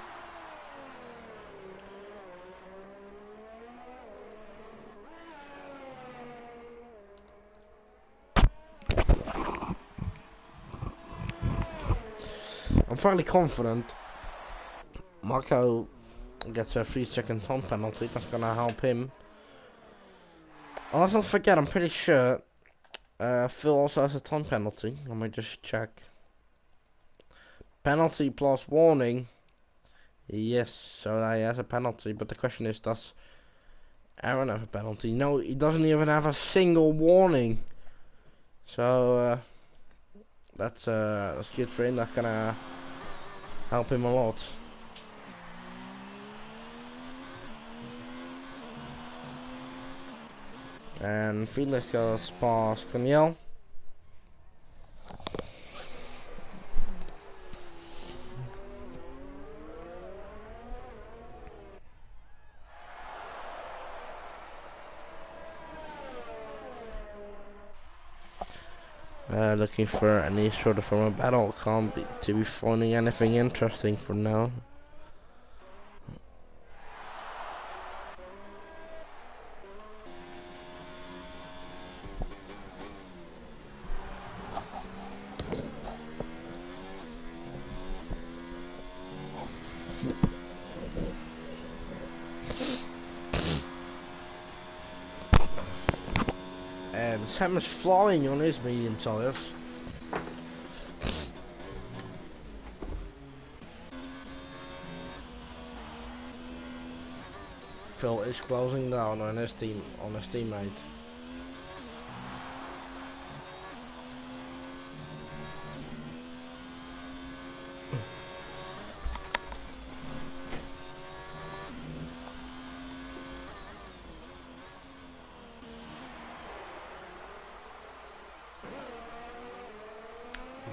I'm fairly confident Marco gets a 3-second time penalty. That's gonna help him. Oh, let's not forget, I'm pretty sure Phil also has a time penalty. Let me just check. Penalty plus warning. Yes, so he has a penalty, but the question is, does Aaron have a penalty? No, he doesn't even have a single warning. So that's good for him. That's gonna help him a lot. And Felix goes past Coniel. Looking for any sort of form of battle. Can't be to be finding anything interesting for now. Sam is flying on his medium tires. Phil is closing down on his teammate.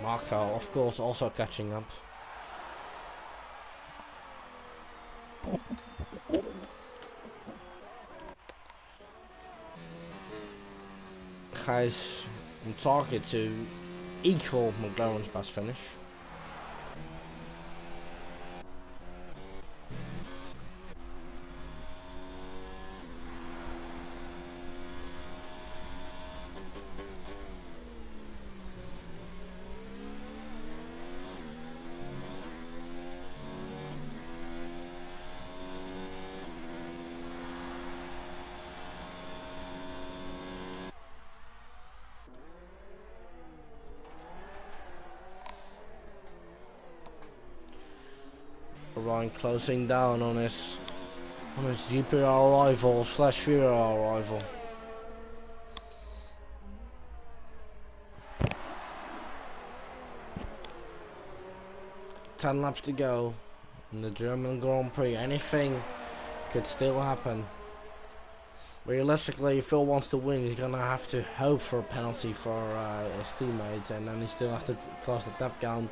Marco, of course, also catching up. Gijs on target to equal McLaren's best finish. Ryan closing down on his GPR rival / VRL rival. Ten laps to go in the German Grand Prix. Anything could still happen. Realistically, if Phil wants to win, he's gonna have to hope for a penalty for his teammate, and then he still has to close the gap down.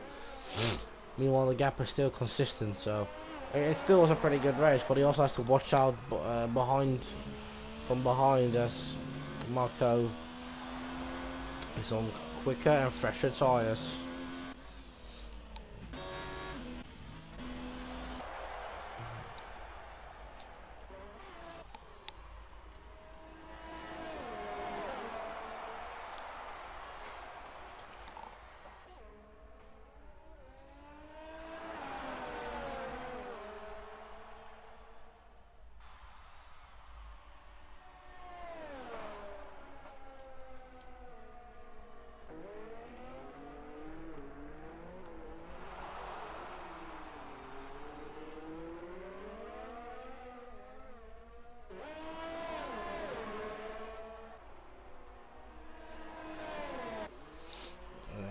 Meanwhile, the gap is still consistent, so it still was a pretty good race. But he also has to watch out from behind as Marco is on quicker and fresher tyres.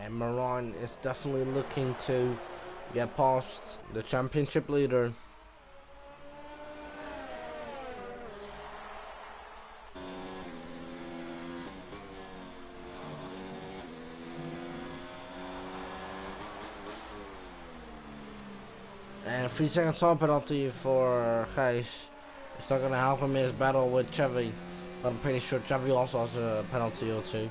Moran is definitely looking to get past the championship leader. And 3 seconds time penalty for Gijs. It's not going to help him in his battle with Chevy, but I'm pretty sure Chevy also has a penalty or two.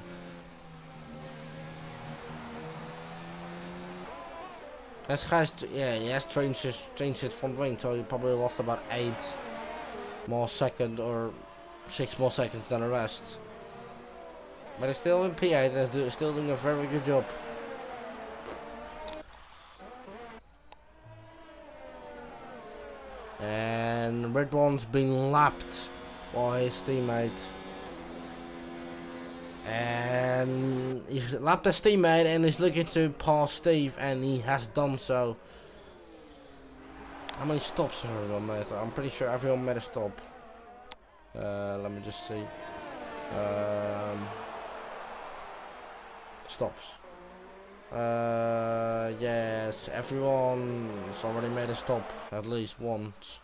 As Gijs, yeah, he has changed his front wing, so he probably lost about 8 more seconds or 6 more seconds than the rest. But he's still in P8 and is still doing a very good job. And Red One's been lapped by his teammate. And he's lapped his teammate and he's looking to pass Steve, and he has done so. How many stops have everyone made? I'm pretty sure everyone made a stop. Let me just see. Stops. Yes, everyone's already made a stop at least once.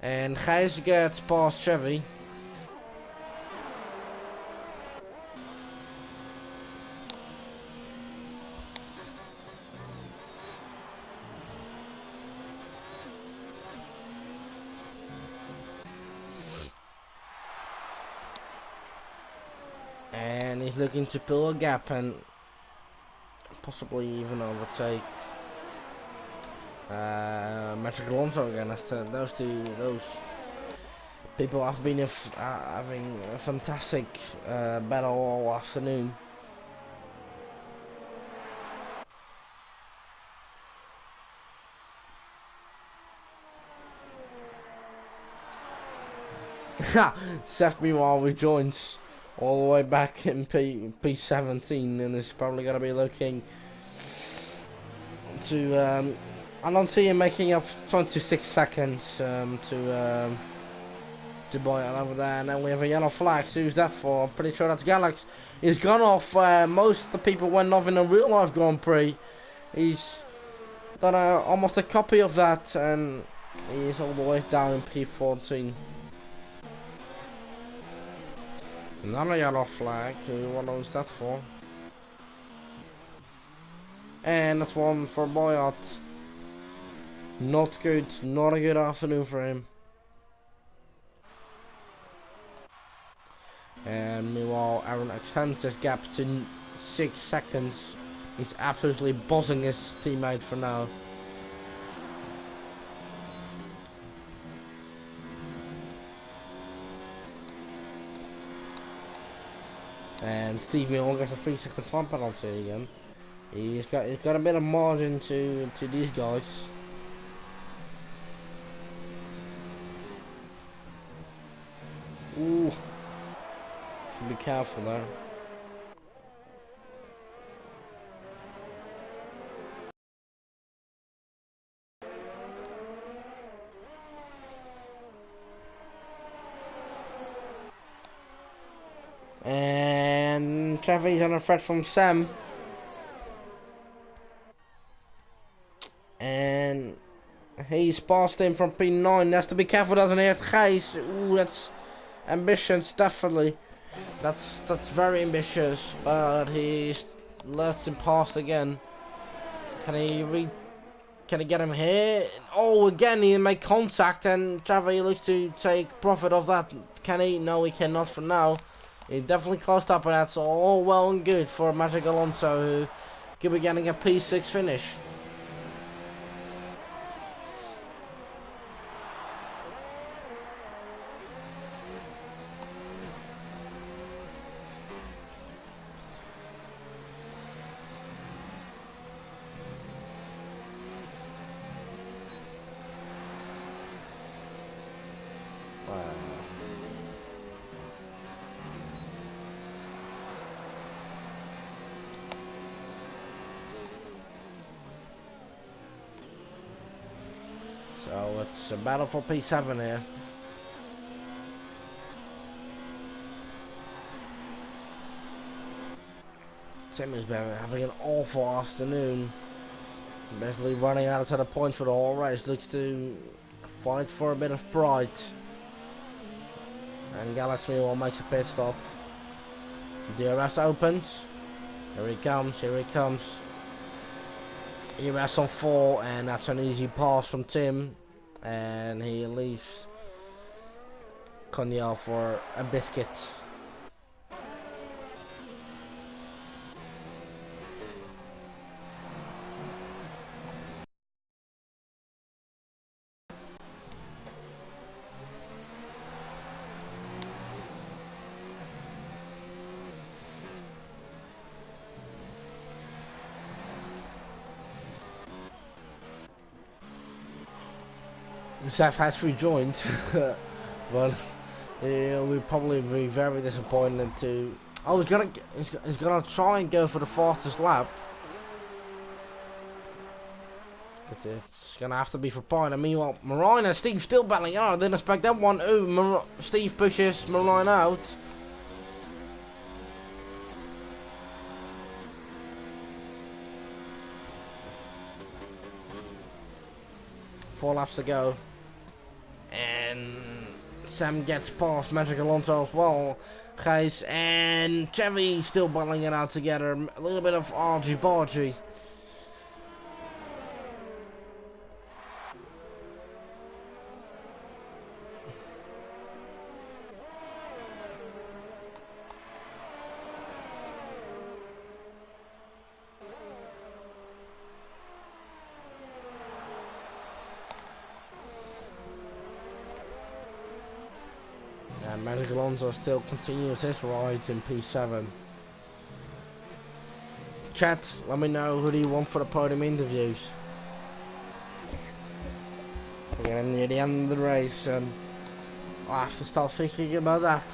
And Gijs gets past Chevy. And he's looking to fill a gap and possibly even overtake Magic Alonso again. After those people have been having a fantastic battle all afternoon. Seth meanwhile rejoins all the way back in P17, and is probably going to be looking to. I don't see him making up 26 seconds to buy it over there, and then we have a yellow flag. So who's that for? I'm pretty sure that's Galax. He's gone off. Most of the people went off in a real life Grand Prix. He's done almost a copy of that, and he's all the way down in P14. Another yellow flag. What was that for? And that's one for Boyot. Not good. Not a good afternoon for him. And meanwhile, Aaron extends this gap to 6 seconds. He's absolutely buzzing his teammate for now. And Steve Miller gets a 3-second time penalty again. He's got a bit of margin to these guys. Ooh, should be careful there. And Trevor's on a threat from Sam. And he's passed him from P9. He has to be careful, doesn't he? Gijs. Ooh, that's ambitious, definitely. That's very ambitious. But he's left him past again. Can he get him here? Oh, again he make contact, and Trevor looks to take profit of that. Can he? No, he cannot for now. He definitely closed up, and that's all well and good for Magic Alonso, who could be getting a P6 finish. So it's a battle for P7 here. Simmons been having an awful afternoon. Basically running out of the points for the whole race. Looks to fight for a bit of pride. And Galaxy will make a pit stop. DRS opens. Here he comes, here he comes. ERS on 4, and that's an easy pass from Tim. And he leaves Konya for a biscuit. Seth has rejoined, but we'll probably be very disappointed to. Oh, he's gonna try and go for the fastest lap, but it's gonna have to be for Pine. And meanwhile, Marine and Steve still battling out. I didn't expect that one. Ooh, Steve pushes Marine out. Four laps to go. And Sam gets past Magic Alonso as well. Gijs and Chevy still battling it out together. A little bit of argy-bargy. And Magic Alonso still continues his ride in P7. Chat, let me know who do you want for the podium interviews. We're getting near the end of the race, and I'll have to start thinking about that.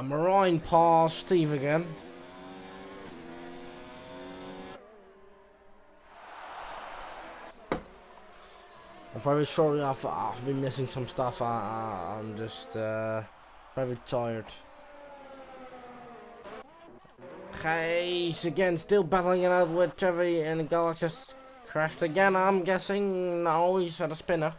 A Marine past Steve again. I'm very sorry I've been missing some stuff. I'm just very tired. Hayes again, still battling it out with Chevy, and Galax just crashed again, I'm guessing. No, he's at a spinner.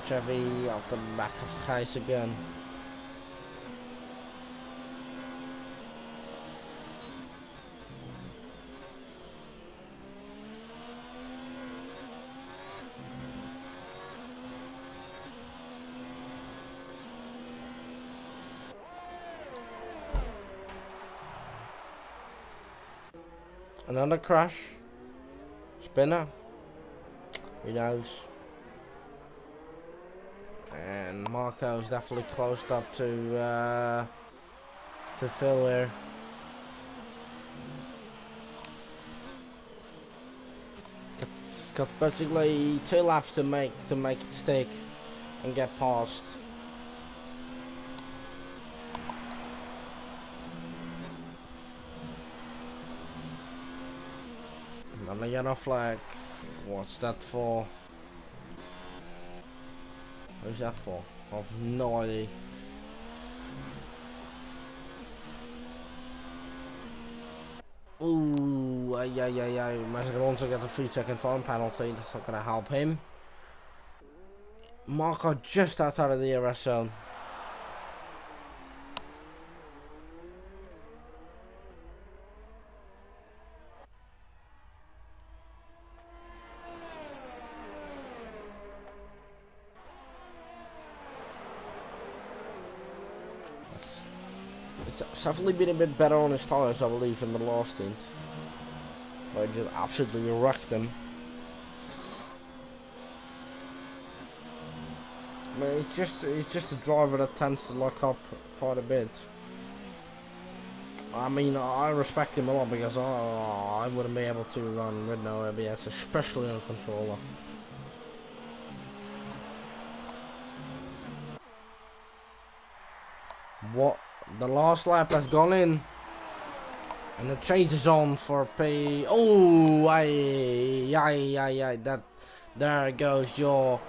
Chevy off the back of Hayes again. Another crash. Spinner. Who knows? And Marco's definitely closed up to Phil here. Got basically 2 laps to make it stick and get past. Another yellow flag. What's that for? Who's that for? I've no idea. Ooh, yeah. Alonso gets a 3-second time penalty. That's not gonna help him. Marco just outside of the DRS zone. It's definitely been a bit better on his tyres, I believe, in the last stint. I just absolutely wrecked them. I mean, it's just a driver that tends to lock up quite a bit. I mean, I respect him a lot because I wouldn't be able to run with no ABS, especially on controller. What? The last lap has gone in, and the change is on for P. Oh, that. There goes your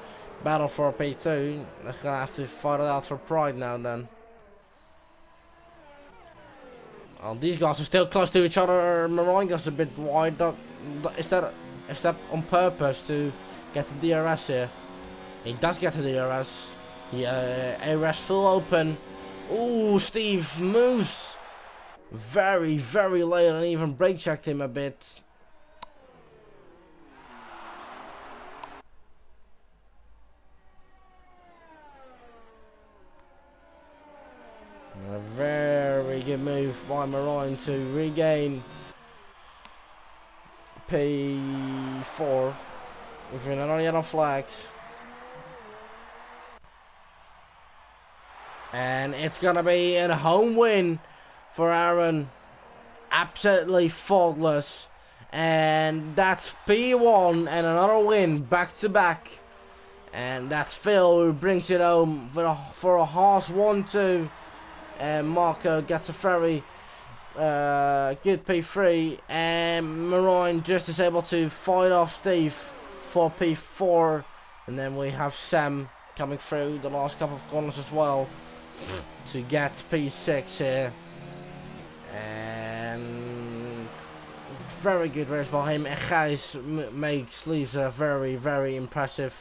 battle for P2. They're gonna have to fight it out for pride now. Then. Well, these guys are still close to each other. Marine goes a bit wide. Is that on purpose to get the DRS here? He does get the DRS. ARS full open. Ooh, Steve moves very, very late and even brake checked him a bit. A very good move by Marine to regain P4 with another yellow flags. And it's going to be a home win for Aaron. Absolutely faultless. And that's P1 and another win back to back. And that's Phil who brings it home for a Haas 1-2. And Marco gets a very good P3. And Marine just is able to fight off Steve for P4. And then we have Sam coming through the last couple of corners as well to get P6 here. And very good race by him. Gijs leaves a very, very impressive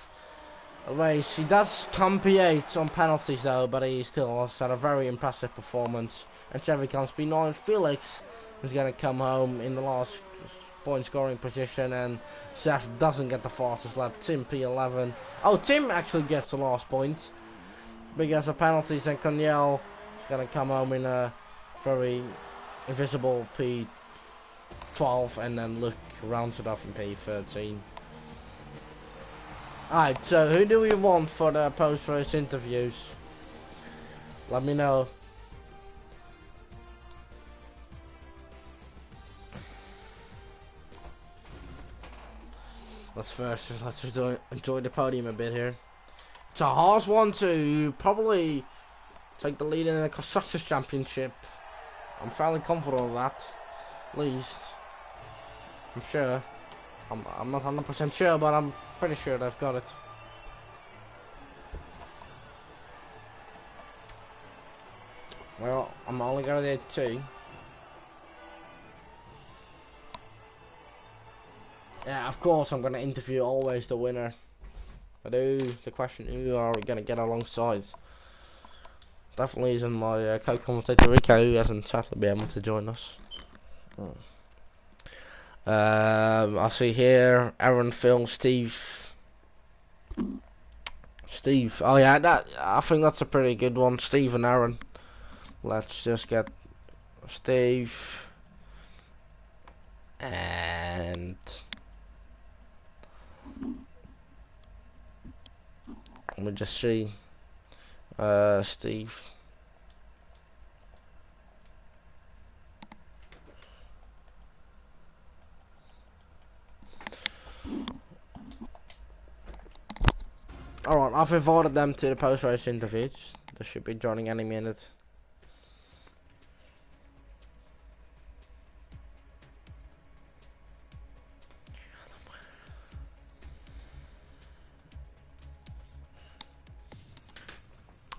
race. He does come P8 on penalties though, but he still has had a very impressive performance. And Chevy comes P9. Felix is going to come home in the last point scoring position, and Seth doesn't get the fastest lap. Tim P11. Oh, Tim actually gets the last point because of penalties, and Coniel is gonna come home in a very invisible P12, and then Luke rounds it off in P13. Alright, so who do we want for the post-race interviews? Let me know. Let's just enjoy the podium a bit here. It's a hard one to probably take the lead in the Constructors' Championship. I'm fairly confident of that, at least. I'm sure. I'm not 100% sure, but I'm pretty sure they've got it. Well, I'm only gonna do 2. Yeah, of course I'm gonna interview always the winner. But the question, who are we gonna get alongside? Definitely isn't my co-commentator Rico, who hasn't sadly been able to join us. I see here Aaron, Phil, Steve. Oh yeah, I think that's a pretty good one. Steve and Aaron. Let's just get Steve and let me just see. Steve. Alright, I've invited them to the post-race interviews. They should be joining any minute.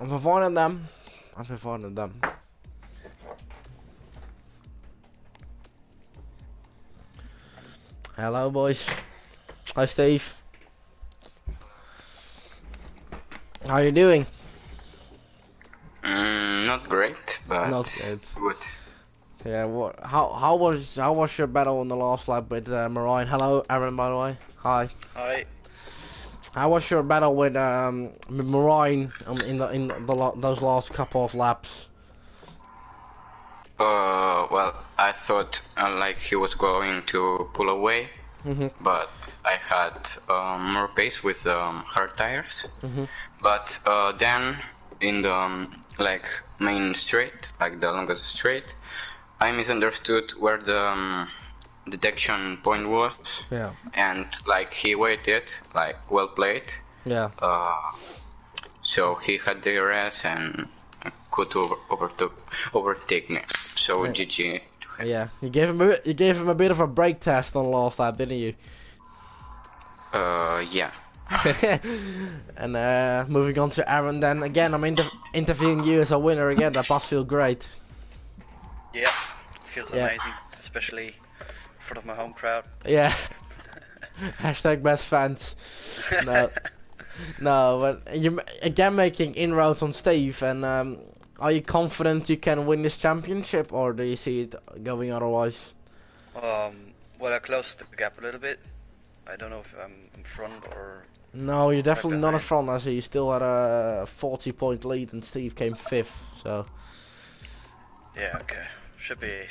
I've invited them. Hello, boys. Hi, Steve. How are you doing? Not great, but not good. Yeah. What? How was your battle in the last lap with Marine? Hello, Aaron. By the way. Hi. Hi. How was your battle with Marine in those last couple of laps? Well, I thought like he was going to pull away, but I had more pace with hard tires. But then in the like main straight, like the longest straight, I misunderstood where the detection point was. Yeah. And like he waited, like well played. Yeah. So he had the DRS and could overtake me. So yeah. GG. Yeah, you gave him a bit of a brake test on the last lap, didn't you? Yeah. And moving on to Aaron, then again, I'm interviewing you as a winner again. That must feel great. Yeah, feels amazing, especially in front of my home crowd. Yeah. Hashtag best fans. No, but you again making inroads on Steve, and are you confident you can win this championship, or do you see it going otherwise? Well, I closed the gap a little bit. I don't know if I'm in front or... No, you're definitely not in front. I see you still had a 40-point lead, and Steve came 5th. So. Yeah. Okay. Should be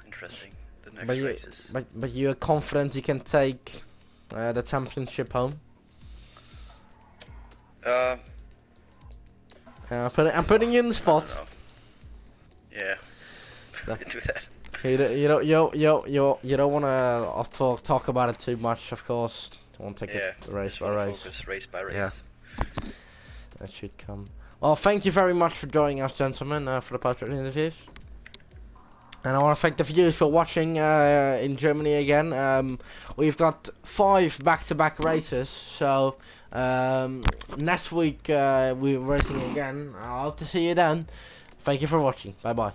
interesting. The next races. But you're confident you can take the championship home? I'm putting you in the spot. Yeah. Do that. You don't want to talk about it too much, of course. You want to take it race by race. Focus race by race. Yeah. That should come. Well, thank you very much for joining us, gentlemen, for the post-race interviews. And I want to thank the viewers for watching in Germany again. We've got 5 back-to-back races, so next week we're racing again. I hope to see you then. Thank you for watching. Bye-bye.